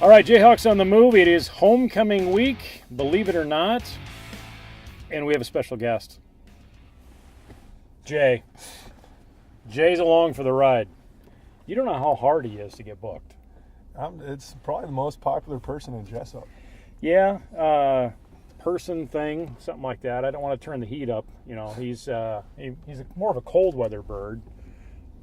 All right, Jayhawks on the move. It is homecoming week, believe it or not, and we have a special guest. Jay. Jay's along for the ride. You don't know how hard he is to get booked. It's probably the most popular person in Jesup. Yeah, person thing, something like that. I don't want to turn the heat up. You know, he's more of a cold weather bird.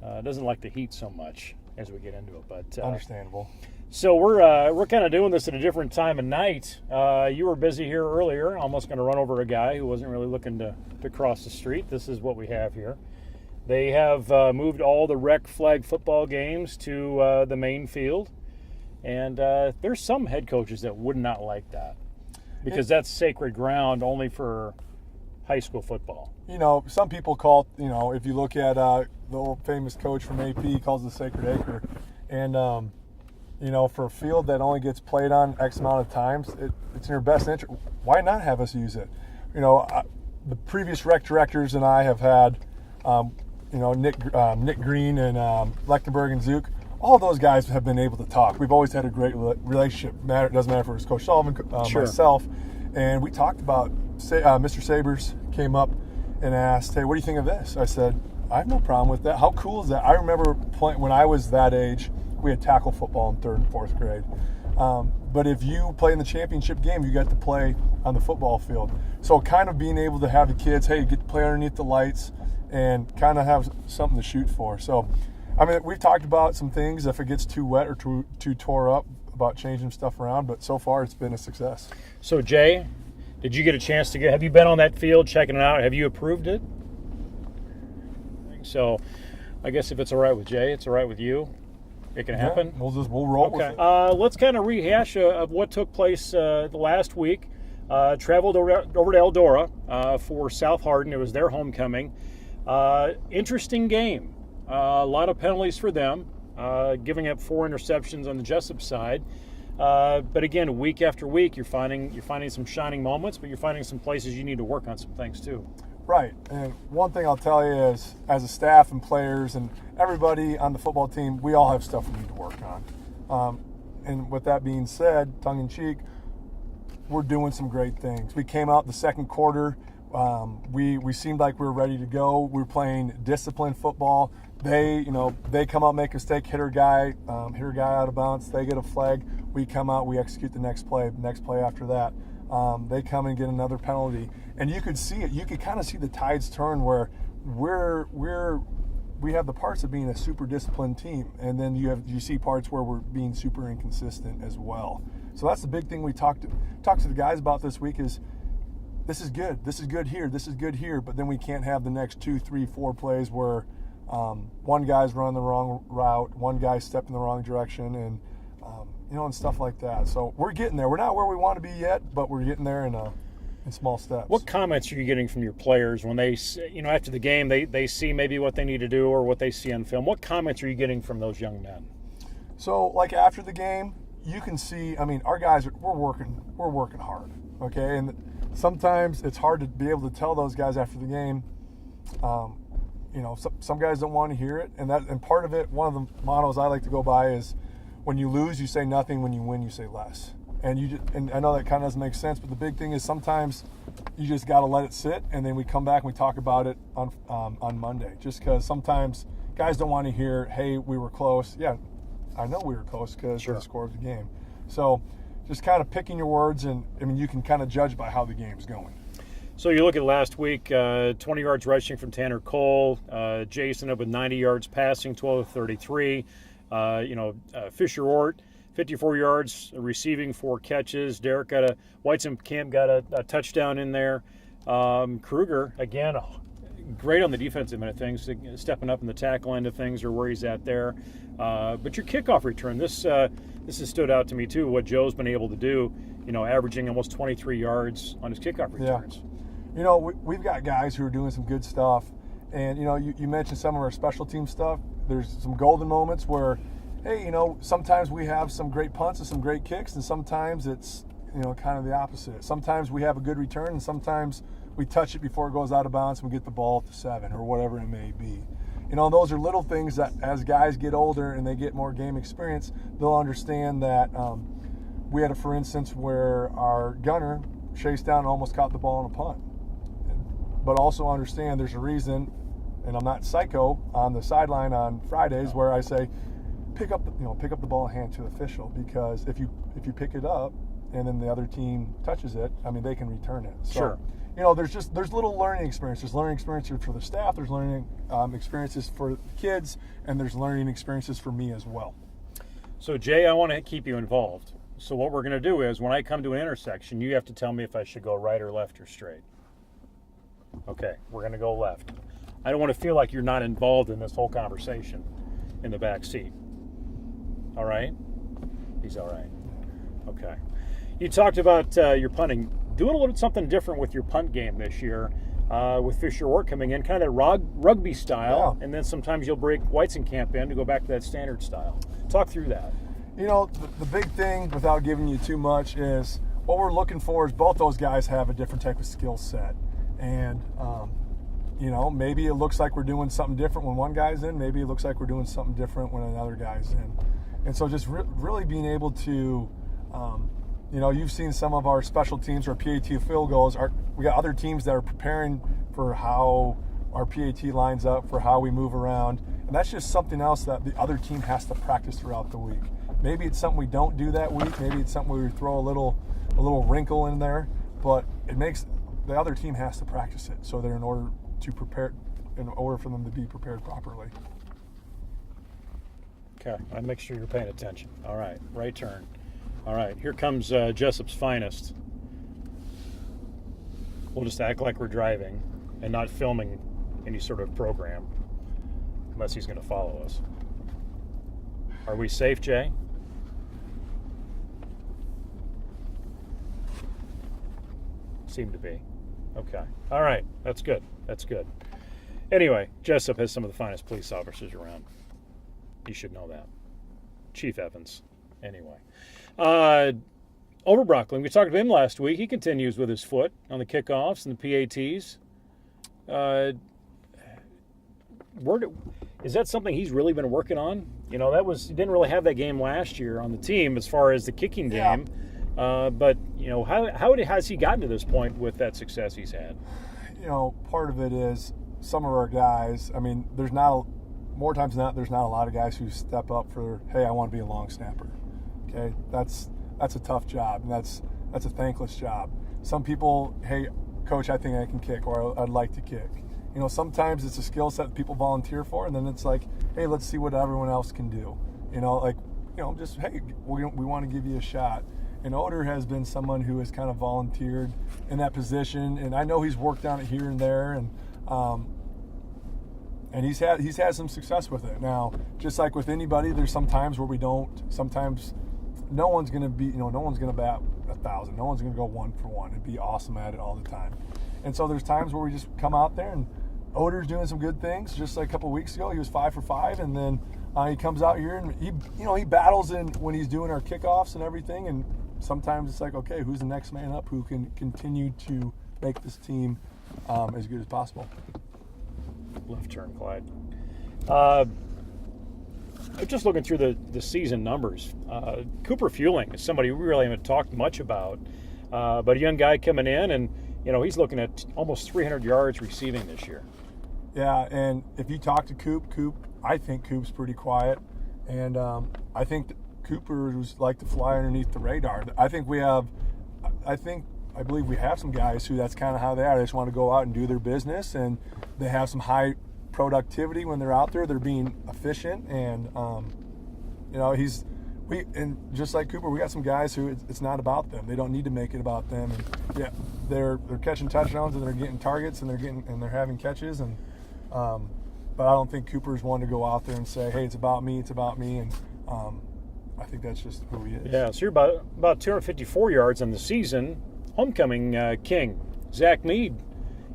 Doesn't like the heat so much as we get into it, but understandable. So we're kind of doing this at a different time of night. You were busy here earlier, almost going to run over a guy who wasn't really looking to cross the street. This is what we have here. They have moved all the rec flag football games to the main field, and there's some head coaches that would not like that because that's sacred ground only for high school football. You know, some people call it, if you look at the old famous coach from AP, he calls it the sacred acre, and for a field that only gets played on X amount of times, it's in your best interest. Why not have us use it? The previous rec directors and I have had, Nick Green and Lechtenberg and Zook. All those guys have been able to talk. We've always had a great relationship. It doesn't matter if it was Coach Sullivan, Sure. myself, and we talked about. Mr. Sabers came up and asked, "Hey, what do you think of this?" I said, "I have no problem with that. How cool is that?" I remember playing when I was that age. We had tackle football in 3rd and 4th grade. But if you play in the championship game, you got to play on the football field. So kind of being able to have the kids, hey, get to play underneath the lights and kind of have something to shoot for. So, we've talked about some things if it gets too wet or too tore up about changing stuff around, but so far it's been a success. So, Jay, did you get a chance to have you been on that field checking it out? Have you approved it? So, I guess if it's all right with Jay, it's all right with you. It can happen. Yeah, we'll roll with it. Let's kind of rehash of what took place last week. Traveled over to Eldora for South Hardin. It was their homecoming. Interesting game. A lot of penalties for them, giving up 4 interceptions on the Jesup side. But again, week after week, you're finding some shining moments, but you're finding some places you need to work on some things too. Right, and one thing I'll tell you is, as a staff and players and everybody on the football team, we all have stuff we need to work on. And with that being said, tongue-in-cheek, we're doing some great things. We came out the second quarter. We seemed like we were ready to go. We were playing disciplined football. They come out, make a mistake, hit a guy out of bounds. They get a flag. We come out, we execute the next play. Next play after that, they come and get another penalty. And you could see it. You could kind of see the tides turn where we have the parts of being a super disciplined team, and then you see parts where we're being super inconsistent as well. So that's the big thing we talked to the guys about this week is this is good. This is good here. This is good here. But then we can't have the next 2, 3, 4 plays where one guy's running the wrong route, one guy's stepping the wrong direction, and and stuff like that. So we're getting there. We're not where we want to be yet, but we're getting there in small steps. What comments are you getting from your players when they, after the game, they see maybe what they need to do or what they see on film? What comments are you getting from those young men? So, like after the game, you can see. Our guys we're working hard. Okay, and sometimes it's hard to be able to tell those guys after the game. Some guys don't want to hear it, and part of it, one of the mottos I like to go by is, when you lose, you say nothing. When you win, you say less. And I know that kind of doesn't make sense, but the big thing is sometimes you just got to let it sit, and then we come back and we talk about it on Monday. Just because sometimes guys don't want to hear, "Hey, we were close." Yeah, I know we were close because Sure. of the score of the game. So just kind of picking your words, and you can kind of judge by how the game's going. So you look at last week, 20 yards rushing from Tanner Cole, Jason up with 90 yards passing, 12 of 33. Fisher Ort, 54 yards receiving, 4 catches. Derek Whitesum got a touchdown in there. Kruger, again, great on the defensive end of things, stepping up in the tackle end of things or where he's at there. But your kickoff return, this has stood out to me too, what Joe's been able to do, averaging almost 23 yards on his kickoff returns. Yeah. We've got guys who are doing some good stuff. And, you mentioned some of our special team stuff. There's some golden moments where, hey, sometimes we have some great punts and some great kicks, and sometimes it's, kind of the opposite. Sometimes we have a good return, and sometimes we touch it before it goes out of bounds and we get the ball at the 7 or whatever it may be. Those are little things that as guys get older and they get more game experience, they'll understand that we had a for instance where our gunner chased down and almost caught the ball on a punt. But also understand there's a reason, and I'm not psycho on the sideline on Fridays where I say, pick up the ball and hand to the official, because if you pick it up and then the other team touches it, I mean, they can return it. So, sure. There's little learning experiences. There's learning experiences for the staff. There's learning experiences for the kids, and there's learning experiences for me as well. So Jay, I want to keep you involved. So what we're going to do is when I come to an intersection, you have to tell me if I should go right or left or straight. Okay, we're going to go left. I don't want to feel like you're not involved in this whole conversation in the back seat. All right? He's all right. Okay. You talked about your punting. Doing a little something different with your punt game this year with Fisher Orr coming in, kind of that rugby style, and then sometimes you'll break Weizenkamp in to go back to that standard style. Talk through that. The big thing, without giving you too much, is what we're looking for is both those guys have a different type of skill set. And, maybe it looks like we're doing something different when one guy's in. Maybe it looks like we're doing something different when another guy's in. And so just really being able to, you've seen some of our special teams or PAT field goals. We got other teams that are preparing for how our PAT lines up, for how we move around. And that's just something else that the other team has to practice throughout the week. Maybe it's something we don't do that week. Maybe it's something we throw a little wrinkle in there. But it makes the other team has to practice it, so they're in order for them to be prepared properly. Okay, I make sure you're paying attention. All right, right turn. All right, here comes Jesup's finest. We'll just act like we're driving and not filming any sort of program, unless he's going to follow us. Are we safe, Jay? Seem to be. Okay. All right. That's good. That's good. Anyway, Jesup has some of the finest police officers around. You should know that. Chief Evans. Anyway. Overbrockling, we talked to him last week. He continues with his foot on the kickoffs and the PATs. Is that something he's really been working on? He didn't really have that game last year on the team as far as the kicking game. But how has he gotten to this point with that success he's had? Part of it is some of our guys. I mean, more times than not, there's not a lot of guys who step up for, hey, I want to be a long snapper. Okay, that's a tough job, and that's a thankless job. Some people, hey, coach, I think I can kick, or I'd like to kick. Sometimes it's a skill set that people volunteer for, and then it's like, hey, let's see what everyone else can do. Just, hey, we want to give you a shot. And Oder has been someone who has kind of volunteered in that position, and I know he's worked on it here and there, and he's had some success with it. Now, just like with anybody, there's some times where we don't. Sometimes no one's going to no one's going to bat 1,000. No one's going to go 1 for 1 and be awesome at it all the time. And so there's times where we just come out there, and Oder's doing some good things. Just like a couple of weeks ago, he was 5 for 5, and then he comes out here and he battles in when he's doing our kickoffs and everything. And sometimes it's like, okay, who's the next man up who can continue to make this team as good as possible? Left turn, Clyde. Just looking through the season numbers, Cooper Fueling is somebody we really haven't talked much about, but a young guy coming in, and he's looking at almost 300 yards receiving this year. Yeah, and if you talk to Coop, I think Coop's pretty quiet, and I think Coopers like to fly underneath the radar. I believe we have some guys who that's kind of how they are. They just want to go out and do their business, and they have some high productivity when they're out there. They're being efficient, and and just like Cooper, we got some guys who it's not about them. They don't need to make it about them. And yeah, they're catching touchdowns, and they're getting targets, and they're having catches, and but I don't think Cooper's one to go out there and say, hey, it's about me, and I think that's just who he is. Yeah, so you're about 254 yards in the season. Homecoming king, Zach Mead,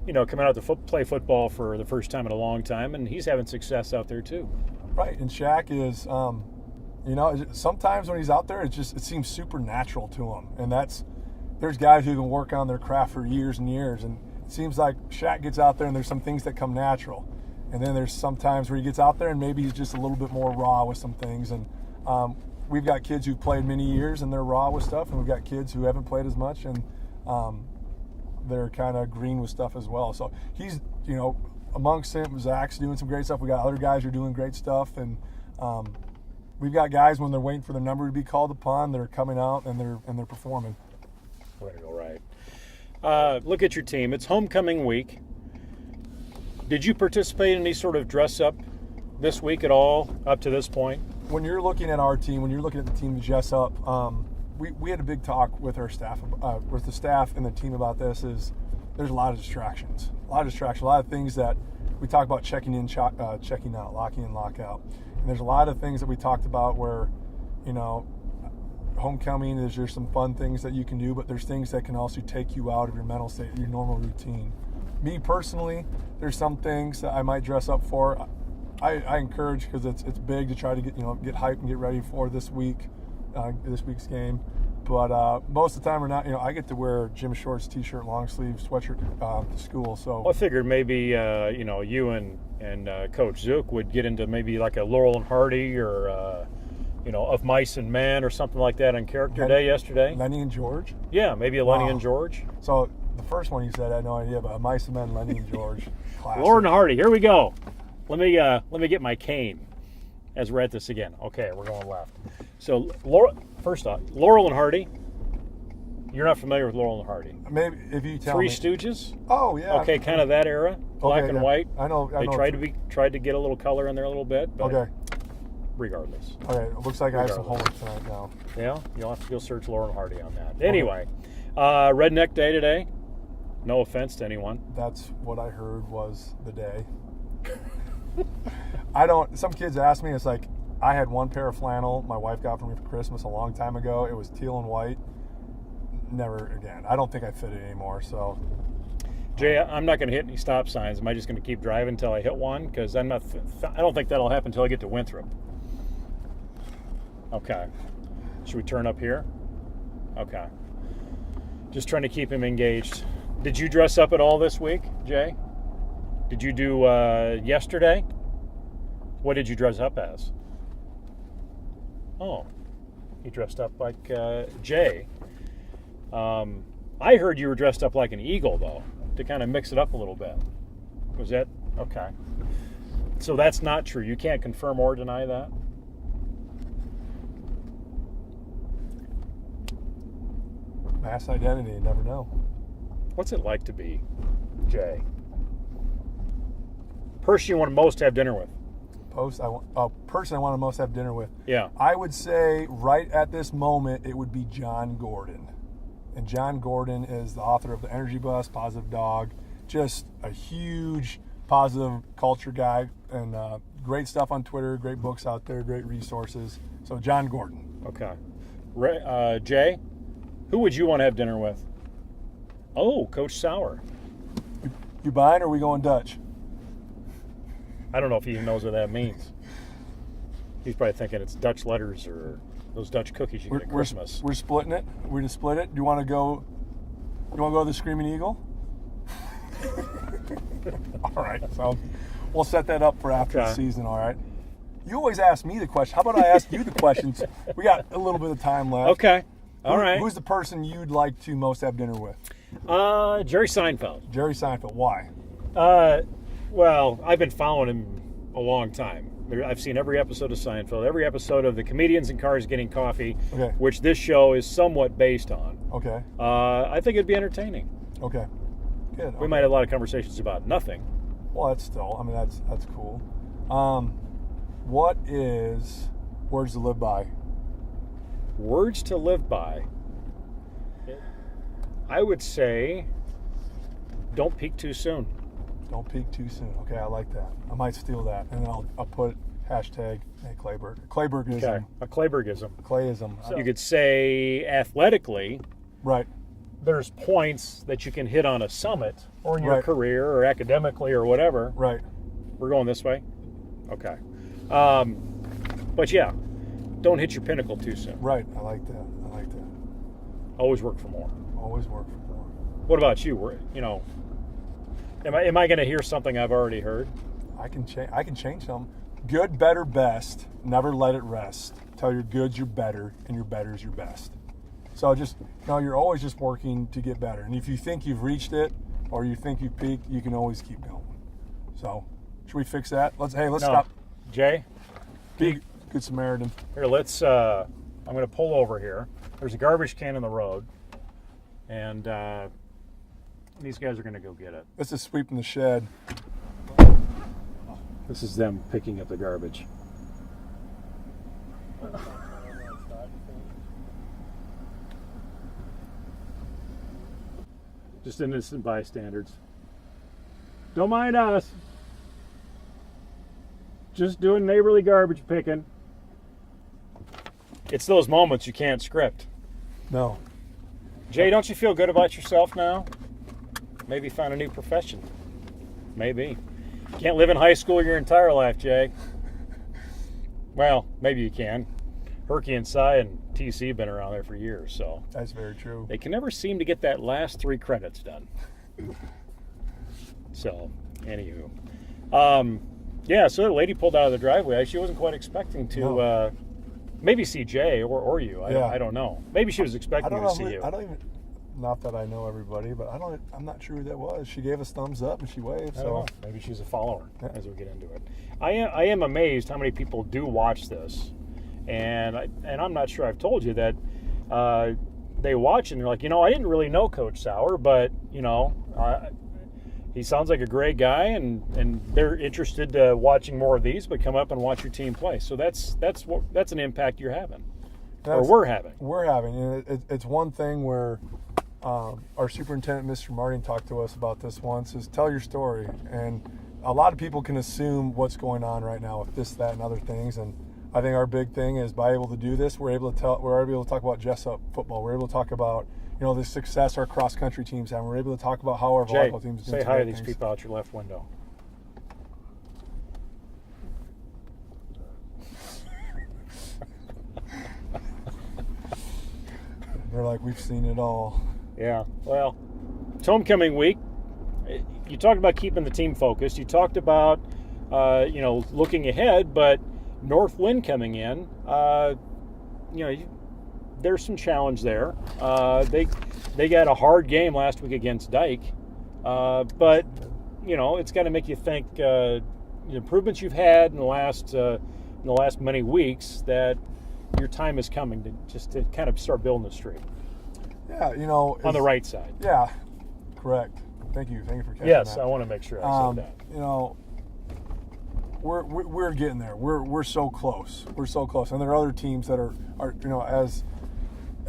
coming out to play football for the first time in a long time, and he's having success out there too. Right, and Shaq is, sometimes when he's out there, it seems super natural to him, and there's guys who can work on their craft for years and years, and it seems like Shaq gets out there and there's some things that come natural, and then there's some times where he gets out there and maybe he's just a little bit more raw with some things, and we've got kids who've played many years and they're raw with stuff, and we've got kids who haven't played as much and they're kind of green with stuff as well. So he's, amongst him, Zach's doing some great stuff. We got other guys who are doing great stuff, and we've got guys when they're waiting for their number to be called upon, they're coming out and they're performing. Way to go, right. Look at your team. It's homecoming week. Did you participate in any sort of dress up this week at all up to this point? When you're looking at our team, when you're looking at the team, the Jesup, we had a big talk with our staff, with the staff and the team about this. Is there's a lot of distractions, a lot of things that we talk about checking in, checking out, locking in, lock out, and there's a lot of things that we talked about where, homecoming is there's some fun things that you can do, but there's things that can also take you out of your mental state, your normal routine. Me personally, there's some things that I might dress up for. I encourage, because it's big, to try to get hyped and get ready for this week's game. But most of the time, we're not. I get to wear gym shorts, t-shirt, long sleeve, sweatshirt to school. So I figured maybe you and Coach Zook would get into maybe like a Laurel and Hardy or Of Mice and Men or something like that on Character Day yesterday. Lenny and George. Yeah, maybe a Lenny and George. So the first one you said, I had no idea, but Mice and Men, Lenny and George. Classic. Laurel and Hardy. Here we go. Let me get my cane as we're at this again. Okay, we're going left. So first off, Laurel and Hardy. You're not familiar with Laurel and Hardy? Maybe if you tell Three me. Stooges. Oh yeah. Okay, kind of that era, black and white. I know. They tried to get a little color in there a little bit. But okay. Regardless. Okay. It looks like I have some homework tonight now. Yeah, you'll have to go search Laurel and Hardy on that. Anyway, Redneck Day today. No offense to anyone. That's what I heard was the day. Some kids ask me, it's like, I had one pair of flannel my wife got for me for Christmas a long time ago. It was teal and white. Never again. I don't think I fit it anymore. So, Jay, I'm not going to hit any stop signs. Am I just going to keep driving until I hit one? Because I don't think that'll happen until I get to Winthrop. Okay. Should we turn up here? Okay. Just trying to keep him engaged. Did you dress up at all this week, Jay? Did you do yesterday? What did you dress up as? Oh, you dressed up like Jay. I heard you were dressed up like an eagle, though, to kind of mix it up a little bit. Was that? Okay. So that's not true. You can't confirm or deny that? Mass identity, you never know. What's it like to be Jay? Person you want to most have dinner with? Person I want to most have dinner with. Yeah. I would say right at this moment it would be John Gordon. And John Gordon is the author of The Energy Bus, Positive Dog, just a huge positive culture guy, and great stuff on Twitter, great books out there, great resources. So John Gordon. Okay. Jay, who would you want to have dinner with? Oh, Coach Sauer. You buying or are we going Dutch? I don't know if he even knows what that means. He's probably thinking it's Dutch letters or those Dutch cookies you get at Christmas. We're splitting it. We're gonna split it. Do you want to go? You want to go to the Screaming Eagle? All right. So we'll set that up for after the season. All right. You always ask me the question. How about I ask you the questions? We got a little bit of time left. Okay. All right. Who's the person you'd like to most have dinner with? Jerry Seinfeld. Jerry Seinfeld. Why? Well, I've been following him a long time. I've seen every episode of Seinfeld, every episode of the Comedians in Cars Getting Coffee, which this show is somewhat based on. Okay. I think it'd be entertaining. Okay. Good. We might have a lot of conversations about nothing. Well, that's still, that's cool. What is words to live by? Words to live by. I would say, don't peak too soon. Don't peak too soon. Okay, I like that. I might steal that, and then I'll put hashtag Clayberg. Claybergism. Okay, a Claybergism. Clayism. So you could say athletically. Right. There's points that you can hit on a summit, or in your career, or academically, or whatever. Right. We're going this way. Okay. But yeah, don't hit your pinnacle too soon. Right. I like that. Always work for more. Always work for more. What about you? Am I going to hear something I've already heard? I can change some. Good, better, best. Never let it rest. Tell your goods you're better, and your better's your best. So just, you're always just working to get better. And if you think you've reached it or you think you've peaked, you can always keep going. So should we fix that? Let's stop. Jay? Be good Samaritan. Here, let's, I'm going to pull over here. There's a garbage can in the road. And these guys are going to go get it. This is sweeping the shed. This is them picking up the garbage. Just innocent bystanders. Don't mind us. Just doing neighborly garbage picking. It's those moments you can't script. No. Jay, don't you feel good about yourself now? Maybe find a new profession. Maybe. Can't live in high school your entire life, Jay. Well, maybe you can. Herky and Cy and TC have been around there for years, so. That's very true. They can never seem to get that last 3 credits done. So, anywho. Yeah, so the lady pulled out of the driveway. She wasn't quite expecting to maybe see Jay or you. I don't know. Maybe she was expecting to see you. I don't even, not that I know everybody, but I'm not sure who that was. She gave us thumbs up and she waved. So maybe she's a follower as we get into it. I am amazed how many people do watch this. And I'm not sure I've told you that they watch and they're like, I didn't really know Coach Sauer, but, he sounds like a great guy, and they're interested watching more of these, but come up and watch your team play. So that's an impact you're having, or we're having. We're having. It's one thing where our superintendent, Mr. Martin, talked to us about this once, is tell your story. And a lot of people can assume what's going on right now with this, that, and other things. And I think our big thing is by able to do this, we're able to talk about Jesup football. We're able to talk about the success our cross country teams have. We're able to talk about how our volleyball teams do. Say hi to these people out your left window. They're like, we've seen it all. Yeah. Well, it's homecoming week. You talked about keeping the team focused. You talked about looking ahead, but North Linn coming in, there's some challenge there. They got a hard game last week against Dyke, but it's got to make you think the improvements you've had in the last many weeks, that your time is coming to kind of start building the streak. Yeah, on the right side. Yeah, correct. Thank you for catching that. Yes, I want to make sure I said that. We're getting there. We're so close. We're so close, and there are other teams that are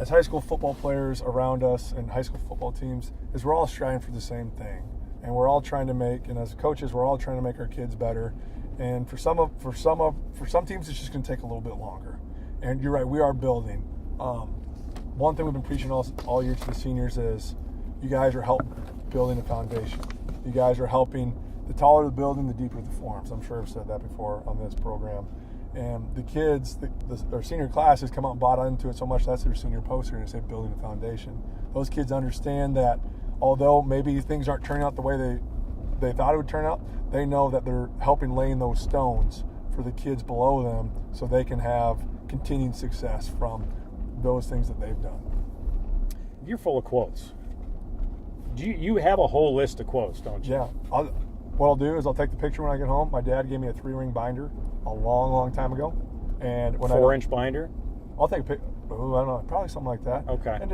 as high school football players around us and high school football teams, is we're all striving for the same thing, and we're all trying to make, and as coaches, we're all trying to make our kids better. And for some teams, it's just going to take a little bit longer. And you're right, we are building. One thing we've been preaching all year to the seniors is, you guys are helping building a foundation. You guys are helping. The taller the building, the deeper the forms. I'm sure I've said that before on this program. And the kids, our senior class has come out and bought into it so much, that's their senior poster, and it said building a foundation. Those kids understand that although maybe things aren't turning out the way they thought it would turn out, they know that they're helping laying those stones for the kids below them so they can have continued success from those things that they've done. You're full of quotes. You have a whole list of quotes, don't you? Yeah. What I'll do is I'll take the picture when I get home. My dad gave me a 3-ring binder a long, long time ago. And when 4-inch binder? I'll take a picture. I don't know, probably something like that. Okay. And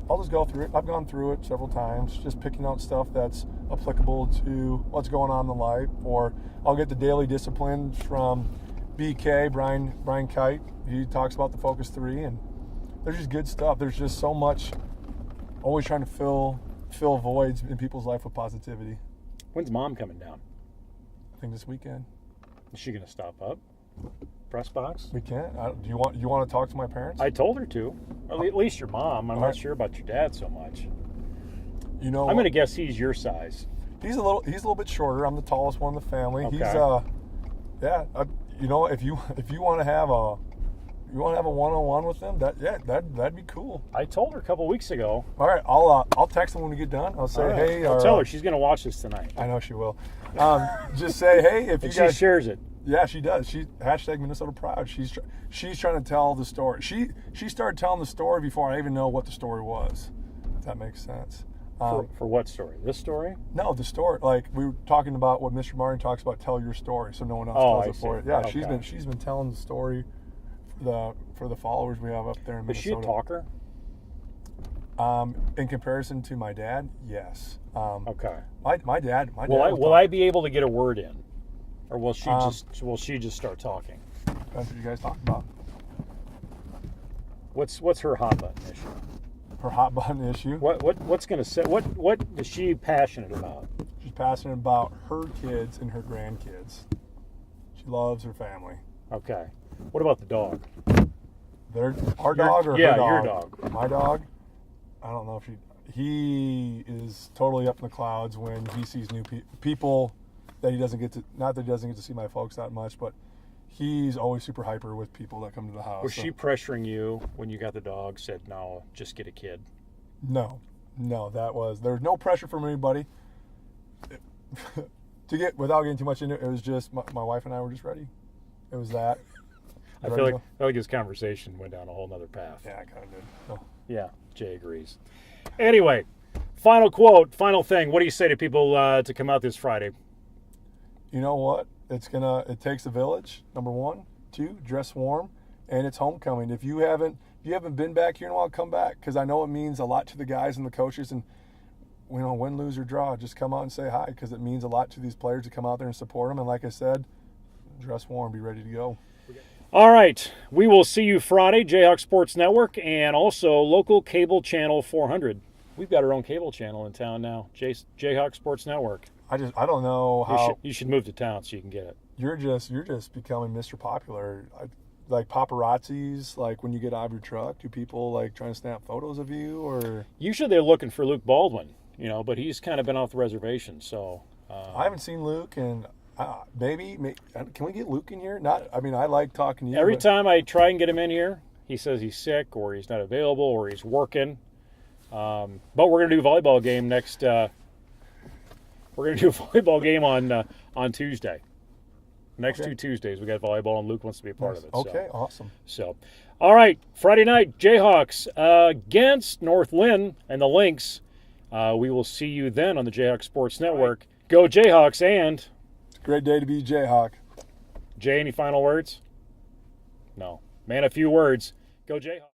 I'll just go through it. I've gone through it several times, just picking out stuff that's applicable to what's going on in life. Or I'll get the daily disciplines from BK, Brian Kite. He talks about the Focus 3, and there's just good stuff. There's just so much, always trying to fill voids in people's life with positivity. When's Mom coming down? I think this weekend. Is she going to stop up? Press box? We can't. Do you want to talk to my parents? I told her to. At least your mom. I'm not sure about your dad so much. I'm going to guess he's your size. He's a little bit shorter. I'm the tallest one in the family. Okay. If you want to have a one-on-one with them, that'd be cool. I told her a couple weeks ago. All right, I'll text them when we get done. I'll say, hey. I'll tell her she's going to watch this tonight. I know she will. Just say, hey, if and you guys. She shares it. Yeah, she does. She hashtag Minnesota Proud. She's trying to tell the story. She started telling the story before I even know what the story was. If that makes sense. For what story? This story? No, the story. Like we were talking about what Mr. Martin talks about. Tell your story, so no one else tells it for it. Yeah, Okay. she's been telling the story for the followers we have up there in Minnesota. Is she a talker? In comparison to my dad, yes. Okay. My dad. Will I be able to get a word in, or will she just start talking? That's what you guys talk about. What's her hot button issue? Her hot button issue. What's gonna say? What is she passionate about? She's passionate about her kids and her grandkids. She loves her family. Okay. What about the dog? Our dog or her dog? Yeah, your dog. My dog. I don't know if he is totally up in the clouds when he sees new people that he doesn't get to. Not that he doesn't get to see my folks that much, but he's always super hyper with people that come to the house. Was she pressuring you when you got the dog? Said no, just get a kid. No, there was no pressure from anybody. Without getting too much into it, it was just my wife and I were just ready. It was that. I feel like this conversation went down a whole nother path. Yeah, I kind of did. Oh. Yeah, Jay agrees. Anyway, final quote, final thing. What do you say to people to come out this Friday? You know what? It takes a village. Number 1, 2, dress warm, and it's homecoming. If you haven't been back here in a while, come back, because I know it means a lot to the guys and the coaches. And win, lose, or draw, just come out and say hi, because it means a lot to these players to come out there and support them. And like I said, dress warm, be ready to go. All right, we will see you Friday, Jayhawk Sports Network, and also local cable channel 400. We've got our own cable channel in town now, Jayhawk Sports Network. I don't know how you should move to town so you can get it. You're just becoming Mr. Popular. Like paparazzis, like when you get out of your truck, do people like trying to snap photos of you? Or usually they're looking for Luke Baldwin, but he's kind of been off the reservation. So I haven't seen Luke, and maybe can we get Luke in here? I like talking to you. Every time I try and get him in here, he says he's sick or he's not available or he's working. But we're gonna do a volleyball game next. We're going to do a volleyball game on Tuesday. Next 2 Tuesdays, we got volleyball, and Luke wants to be a part of it. Okay, awesome. So, all right, Friday night, Jayhawks against North Linn and the Lynx. We will see you then on the Jayhawk Sports Network. Right. Go Jayhawks, and it's a great day to be Jayhawk. Jay, any final words? No. Man, a few words. Go Jayhawks.